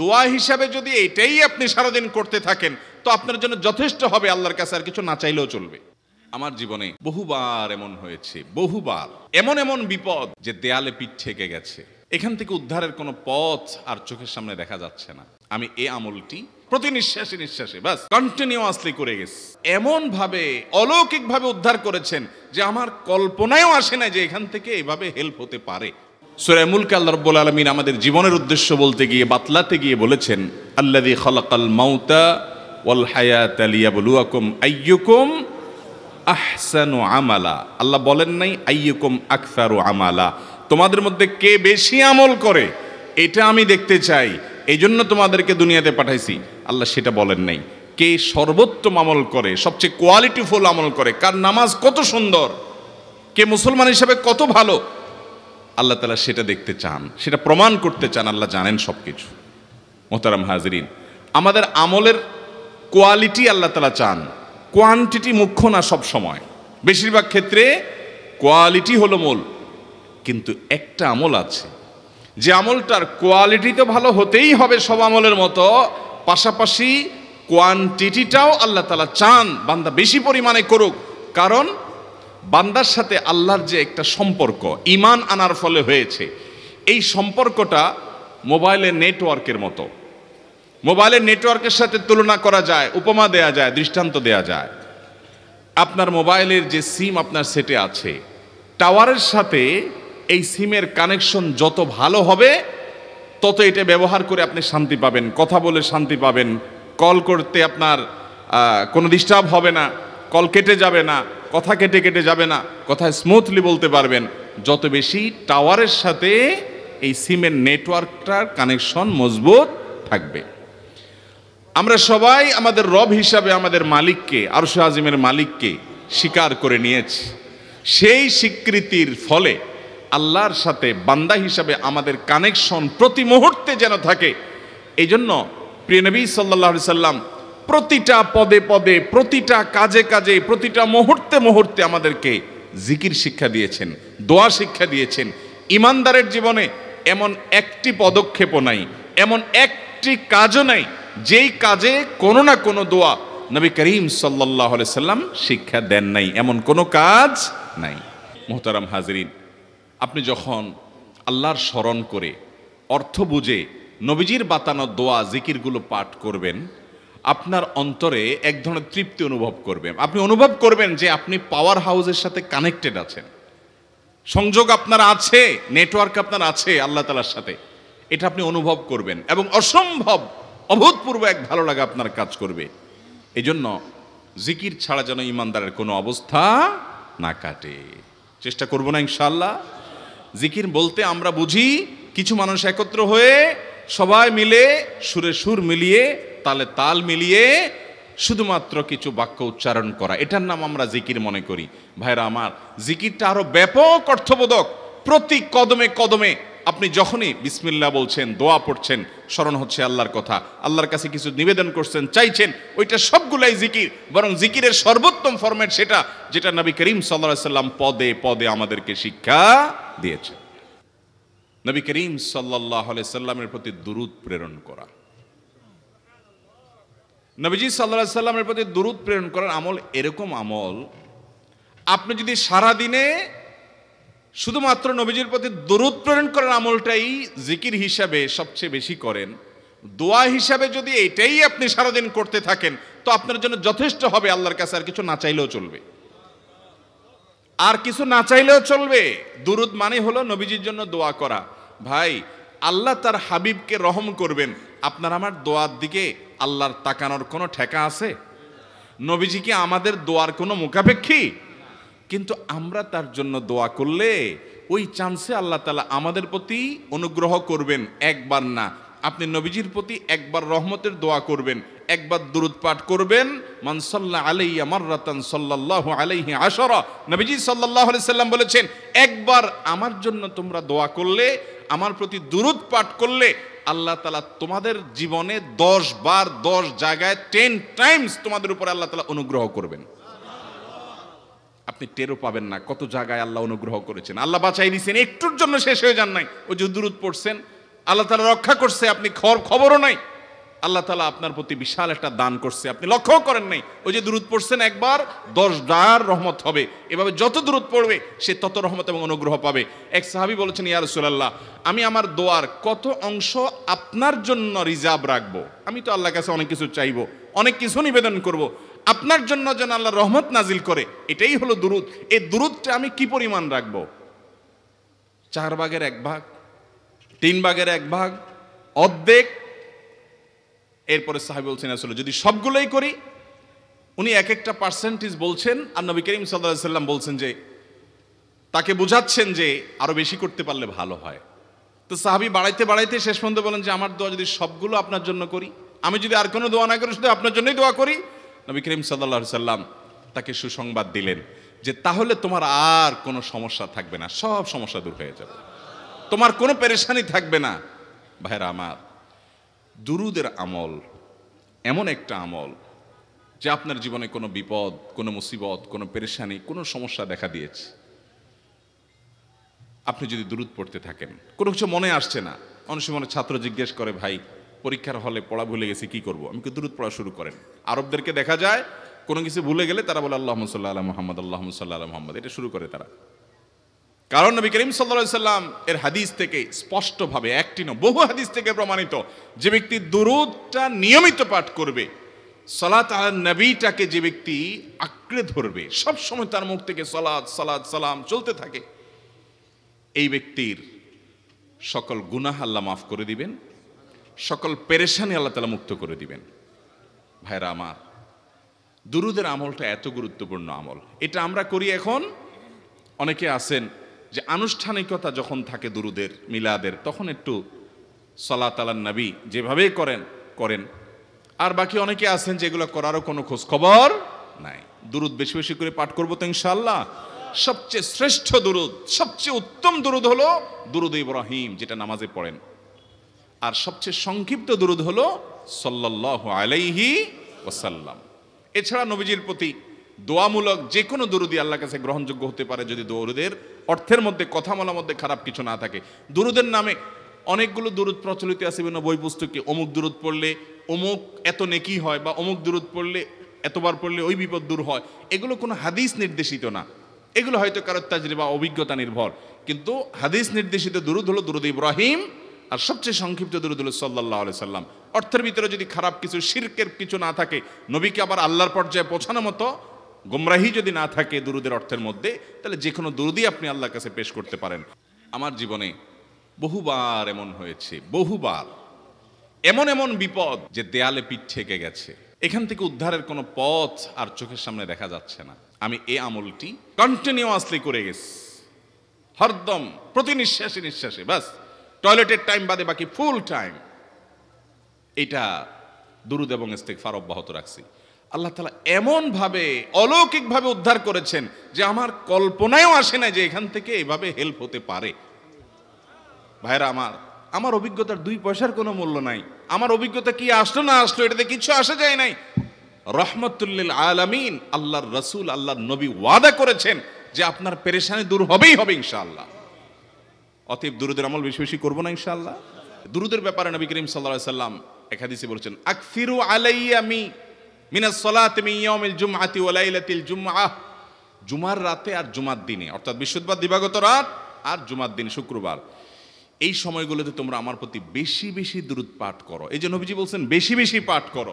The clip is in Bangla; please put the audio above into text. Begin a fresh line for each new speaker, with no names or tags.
দোয়া হিসাবে যদি এটাই আপনি সারাদিন করতে থাকেন তো আপনার জন্য যথেষ্ট হবে, আল্লাহর কাছে আর কিছু না চাইলেও চলবে। আমার জীবনে বহুবার এমন হয়েছে, বহুবার এমন এমন বিপদ যে দেয়ালে পিঠ ঠেকে গেছে, এখান থেকে উদ্ধারের কোনো পথ আর চোখের সামনে দেখা যাচ্ছে না। আমি এই আমলটি প্রতি নিঃশ্বাসে নিঃশ্বাসে বাস কন্টিনিউয়াসলি করে গেছি, এমন ভাবে অলৌকিক ভাবে উদ্ধার করেছেন যে আমার কল্পনায়ও আসে না যে এখান থেকে এভাবে হেল্প হতে পারে। সূরা মুলক আল্লাহ রাব্বুল আলামিন আমাদের জীবনের উদ্দেশ্য বলতে গিয়ে, বাতলাতে গিয়ে বলেছেন, আল্লাযী খালাকাল মাউতা ওয়াল হায়াতা লিয়াবলুয়াকুম আইয়ুকুম আহসানু আমালা। আল্লাহ বলেন নাই আইয়ুকুম আকসারু আমালা, তোমাদের মধ্যে কে বেশি আমল করে এটা আমি দেখতে চাই, এই জন্য তোমাদেরকে দুনিয়াতে পাঠাইছি। আল্লাহ সেটা বলেন নাই। কে সর্বোত্তম আমল করে, সবচেয়ে কোয়ালিটিফুল আমল করে, কার নামাজ কত সুন্দর, কে মুসলমান হিসেবে কত ভালো, আল্লাহ তাআলা সেটা দেখতে চান, সেটা প্রমাণ করতে চান। আল্লাহ জানেন সবকিছু। মোহতারাম হাজরিন, আমাদের আমলের কোয়ালিটি আল্লাহ তাআলা চান, কোয়ান্টিটি মুখ্য না। সব সময় বেশিরভাগ ক্ষেত্রে কোয়ালিটি হলো মূল। কিন্তু একটা আমল আছে যে আমলটার কোয়ালিটি তো ভালো হতেই হবে সব আমলের মতো, পাশাপাশি কোয়ান্টিটিটাও আল্লাহ তাআলা চান বান্দা বেশি পরিমাণে করুক। কারণ বান্দার সাথে আল্লাহর যে একটা সম্পর্ক ঈমান আনার ফলে হয়েছে, এই সম্পর্কটা মোবাইলের নেটওয়ার্কের মতো। মোবাইলের নেটওয়ার্কের সাথে তুলনা করা যায়, উপমা দেয়া যায়, দৃষ্টান্ত দেয়া যায়। আপনার মোবাইলের যে সিম আপনার সেটে আছে, টাওয়ারের সাথে এই সিমের কানেকশন যত ভালো হবে তত এটা ব্যবহার করে আপনি শান্তি পাবেন, কথা বলে শান্তি পাবেন, কল করতে আপনার কোনো ডিস্টার্ব হবে না, কল কেটে যাবে না, কথা কেটে কেটে যাবে না, কথা স্মুথলি বলতে পারবেন। যত বেশি টাওয়ারের সাথে এই সিমের নেটওয়ার্কটার কানেকশন মজবুত থাকবে। আমরা সবাই আমাদের রব হিসাবে আমাদের মালিককে, আরশ আজিমের মালিককে স্বীকার করে নিয়েছি। সেই স্বীকৃতির ফলে আল্লাহর সাথে বান্দা হিসাবে আমাদের কানেকশন প্রতি মুহূর্তে যেন থাকে। এই জন্য প্রিয় নবী সাল্লাল্লাহু আলাইহি সাল্লাম প্রতিটা পদে পদে, প্রতিটা কাজে কাজে, প্রতিটা মুহূর্তে মুহূর্তে আমাদেরকে জিকির শিক্ষা দিয়েছেন, দোয়া শিক্ষা দিয়েছেন। ইমানদারের জীবনে এমন একটি পদক্ষেপও নাই, এমন একটি কাজও নাই যেই কাজে কোনো না কোনো দোয়া নবী করিম সাল্লাল্লাহু আলাইহি সাল্লাম শিক্ষা দেন নাই, এমন কোনো কাজ নাই। মুহতারাম হাজরিন, আপনি যখন আল্লাহর স্মরণ করে অর্থ বুঝে নবীজির বাতানো দোয়া জিকিরগুলো পাঠ করবেন, আপনার অন্তরে এক ধরনের তৃপ্তি অনুভব করবেন। আপনি অনুভব করবেন যে আপনি পাওয়ার হাউসের সাথে কানেক্টেড আছেন, সংযোগ আপনার আছে, নেটওয়ার্ক আপনার আছে আল্লাহ তাআলার সাথে। এটা আপনি অনুভব করবেন এবং অসম্ভব অভূতপূর্ব এক ভালো লাগা আপনার কাজ করবে। এই জন্য জিকির ছাড়া যেন ইমানদারের কোনো অবস্থা না কাটে। চেষ্টা করব না ইনশাআল্লাহ। জিকির বলতে আমরা বুঝি কিছু মানুষ একত্র হয়ে সবাই মিলে সুরে সুর মিলিয়ে তালে তাল মিলিয়ে শুধুমাত্র কিছু বাক্য উচ্চারণ করা, এটার নাম আমরা জিকির মনে করি। ভাইরা আমার, জিকিরটা আরো ব্যাপক অর্থবোধক। প্রতি কদমে কদমে আপনি যখনই বিসমিল্লাহ বলছেন, দোয়া পড়ছেন, স্মরণ হচ্ছে আল্লাহর কথা, আল্লাহর কাছে কিছু নিবেদন করছেন, চাইছেন, ওইটা সবগুলাই জিকির। বরং জিকিরের সর্বোত্তম ফরম্যাট সেটা যেটা নবী করিম সাল্লাল্লাহু আলাইহি সাল্লাম পদে পদে আমাদেরকে শিক্ষা দিয়েছেন। নবী করিম সাল্লাল্লাহু আলাইহি সাল্লামের প্রতি দুরূদ প্রেরণ করা। নবীজি সাল্লাল্লাহু আলাইহি সাল্লামের প্রতি দুরূদ প্রেরণ করার আমল এরকম আমল, আপনি যদি সারা দিনে শুধুমাত্র নবীজির প্রতি দরুদ প্রেরণ করার আমলটাই জিকির হিসাবে সবচেয়ে বেশি করেন, দোয়া হিসাবে যদি এটাই আপনি সারাদিন করতে থাকেন তো আপনার জন্য যথেষ্ট হবে, আল্লাহর কাছে আর কিছু না চাইলেও চলবে। আর কিছু না চাইলেও চলবে। দুরুদ মানে হলো নবীজির জন্য দোয়া করা। ভাই, আল্লাহ তার হাবিবকে রহম করবেন, আপনার আমার দোয়ার দিকে আল্লাহর তাকানোর কোনো ঠেকা আছে? নবীজি কি আমাদের দোয়ার কোনো মুখাপেক্ষী? কিন্তু আমরা তার জন্য দোয়া করলে ওই চান্সে আল্লাহ তাআলা আমাদের প্রতি অনুগ্রহ করবেন। একবার না, আপনি নবীজির প্রতি একবার রহমতের দোয়া করবেন, একবার দুরূদ পাঠ করবেন। মান সাল্লা আলাইয়া মাররাতান সাল্লাল্লাহু আলাইহি আশারা, নবীজি সাল্লাল্লাহু আলাইহি সাল্লাম বলেছেন, একবার আমার জন্য তোমরা দোয়া করলে, আমার প্রতি দুরূদ পাঠ করলে, আল্লাহ তাআলা তোমাদের জীবনে 10 বার 10 জায়গায় 10 টাইমস তোমাদের উপরে আল্লাহ তাআলা অনুগ্রহ করবেন। আপনি টেরও পাবেন না কত জায়গায় আল্লাহ অনুগ্রহ করেছেন, আল্লাহ বাঁচাই দিয়েছেন, একটুর জন্য শেষ হয়ে যান নাই। ওই যে দুরূদ পড়ছেন, আল্লাহ তাআলা রক্ষা করছে, আপনি খবরও নাই। আল্লাহ তাআলা আপনার প্রতি বিশাল একটা দান করছে, আপনি লক্ষ্য করেন নাই। ওই যে দুরূদ পড়ছেন একবার 10বার রহমত হবে। এভাবে যত দুরূদ পড়বে সে তত রহমত এবং অনুগ্রহ পাবে। এক সাহাবী বলেছেন, ইয়া রাসূলুল্লাহ, আমি আমার দোয়ার কত অংশ আপনার জন্য রিজার্ভ রাখবো? আমি তো আল্লাহর কাছে অনেক কিছু চাইবো, অনেক কিছু নিবেদন করব, আপনার জন্য যেন আল্লাহ রহমত নাজিল করে, এটাই হলো দুরূদ। এই দুরূদটা আমি কি পরিমাণ রাখবো? 4 ভাগের 1 ভাগ, 3 ভাগের 1 ভাগ, অর্ধেক? এরপরে সাহাবী বলছেন, আসলে যদি সবগুলোই করি, উনি এক একটা পার্সেন্টেজ বলছেন, আর নবী করিম সাল্লাল্লাহু আলাইহি সাল্লাম বলছেন যে, তাকে বোঝাচ্ছেন যে আরো বেশি করতে পারলে ভালো হয়। তো সাহাবী বাড়াইতে বাড়াইতে শেষ পর্যন্ত বলেন যে, আমার দোয়া যদি সবগুলো আপনার জন্য করি, আমি যদি আর কোনো দোয়া না করি, শুধু আপনার জন্যই দোয়া করি, নবী করিম সাল্লাল্লাহু আলাইহি সাল্লাম তাকে সুসংবাদ দিলেন যে তাহলে তোমার আর কোনো সমস্যা থাকবে না, সব সমস্যা দূর হয়ে যাবে, তোমার কোনো পেরেশানি থাকবে না। ভাইরা আমার, দুরুদের আমল এমন একটা আমল যে আপনার জীবনে কোনো বিপদ, কোনো মুসিবত, কোনো পেরেশানি, কোনো সমস্যা দেখা দিয়েছে, আপনি যদি দুরুদ পড়তে থাকেন, কোনো কিছু মনে আসছে না, অনেক সময় ছাত্র জিজ্ঞেস করে, ভাই পরীক্ষার হলে পড়া ভুলে গেছি, কি করব? আমি কি দুরুদ পড়া শুরু করেন। আরবদেরকে দেখা যায় কোনো কিছু ভুলে গেলে তারা বলে আল্লাহুম্মা সাল্লি আলা মুহাম্মদ, আল্লাহুম্মা সাল্লি আলা মুহাম্মদ, এটা শুরু করে তারা। কারণ নবী করিম সাল্লাল্লাহু আলাইহি সাল্লাম এর হাদিস থেকে স্পষ্টভাবে, একটি নয় বহু হাদিস থেকে প্রমাণিত, যে ব্যক্তি দুরূদটা নিয়মিত পাঠ করবে, সালাত আলা নবীটাকে যে ব্যক্তি আঁকড়ে ধরবে, সব সময় তার মুখ থেকে সালাত সালাত সালাম চলতে থাকে, এই ব্যক্তির সকল গুনাহ আল্লাহ মাফ করে দিবেন, সকল পেরেশানি আল্লাহ তাআলা মুক্ত করে দিবেন। ভাইরা আমার, দুরূদের আমলটা এত গুরুত্বপূর্ণ আমল, এটা আমরা করি এখন। অনেকে আছেন যে আনুষ্ঠানিকতা যখন থাকে দুরুদের, মিলাদের, তখন একটু সালাত আলান নবী যেভাবেই করেন। আর বাকি অনেকে আছেন যেগুলো করারও কোনো খোঁজ খবর নাই। দুরুদ বেশি বেশি করে পাঠ করবো তো ইনশাআল্লাহ। সবচেয়ে শ্রেষ্ঠ দুরুদ, সবচেয়ে উত্তম দুরুদ হলো দুরুদ ইব্রাহিম, যেটা নামাজে পড়েন। আর সবচেয়ে সংক্ষিপ্ত দুরুদ হলো সাল্লাল্লাহু আলাইহি ওয়াসাল্লাম। এছাড়া নবীজির প্রতি দোয়ামূলক যে কোনো দুরুদই আল্লাহর কাছে গ্রহণযোগ্য হতে পারে, যদি দুরুদের অর্থের মধ্যে, কথা বলার মধ্যে খারাপ কিছু না থাকে। দুরুদের নামে অনেকগুলো দুরুদ প্রচলিত আছে বিভিন্ন বই পুস্তকে, অমুক দুরুদ পড়লে অমুক এত নেকি হয়, বা অমুক দুরুদ পড়লে এতবার পড়লে ওই বিপদ দূর হয়। এগুলো কোনো হাদিস নির্দেশিত না, এগুলো হয়তো কারোর তাজরিবা, অভিজ্ঞতা নির্ভর। কিন্তু হাদিস নির্দেশিত দুরুদ হলো দুরুদ ইব্রাহিম, আর সবচেয়ে সংক্ষিপ্ত দুরুদ হলো সাল্লাল্লাহু আলাইহি সাল্লাম। অর্থের ভিতরে যদি খারাপ কিছু, শিরকের কিছু না থাকে, নবীকে আবার আল্লাহর পর্যায়ে পৌঁছানোর মতো গোমরাহি যদি না থাকে দুরুদের অর্থের মধ্যে, তাহলে যে কোনো দুরুদই আপনি আল্লাহর কাছে পেশ করতে পারেন। আমার জীবনে বহুবার এমন হয়েছে, বহুবার এমন এমন বিপদ যে দেয়ালে পিঠ ঠেকে গেছে, এখান থেকে উদ্ধারের কোনো পথ আর চোখের সামনে দেখা যাচ্ছে না। আমি এই আমলটি কন্টিনিউয়াসলি করে গেছি, হরদম, প্রতি নিঃশ্বাসে নিঃশ্বাসে, বাস টয়লেটের টাইম বাদে বাকি ফুল টাইম এটা দুরুদ এবং ইস্তিগফার অব্যাহত রাখছি। আল্লাহ তাআলা এমন ভাবে অলৌকিকভাবে উদ্ধার করেছেন যে আমার কল্পনায়ও আসে না যে এখান থেকে এভাবে হেল্প হতে পারে। ভাইরা আমার অভিজ্ঞতার 2 পয়সার কোনো মূল্য নাই। আমার অভিজ্ঞতা কি আসলো না আসলো, এটাতে কিছু আসা যায় নাই। রহমাতুল লিল আলামিন, আল্লাহর রাসূল, আল্লাহর নবী ওয়াদা করেছেন যে আপনার পেরেশানি দূর হবেই হবে ইনশাআল্লাহ। অতএব দুরুদের আমল বেশি বেশি করবো না ইনশাআল্লাহ। দুরুদের ব্যাপারে নবী করিম সাল্লাল্লাহু আলাইহি সাল্লাম এক হাদিসে বলেছেন, আকসিরু আলাইয়া মিনাস সালাতি মিন ইয়াউমিল জুমআতি ওয়া লাইলাতিল জুমআহ, জুমার রাতে আর জুমার দিনে, অর্থাৎ বৃহস্পতিবার দিবাগত রাত আর জুমার দিন শুক্রবার, এই সময়গুলোতে তোমরা আমার প্রতি বেশি বেশি দুরূদ পাঠ করো। এই যে নবীজি বলছেন বেশি বেশি পাঠ করো।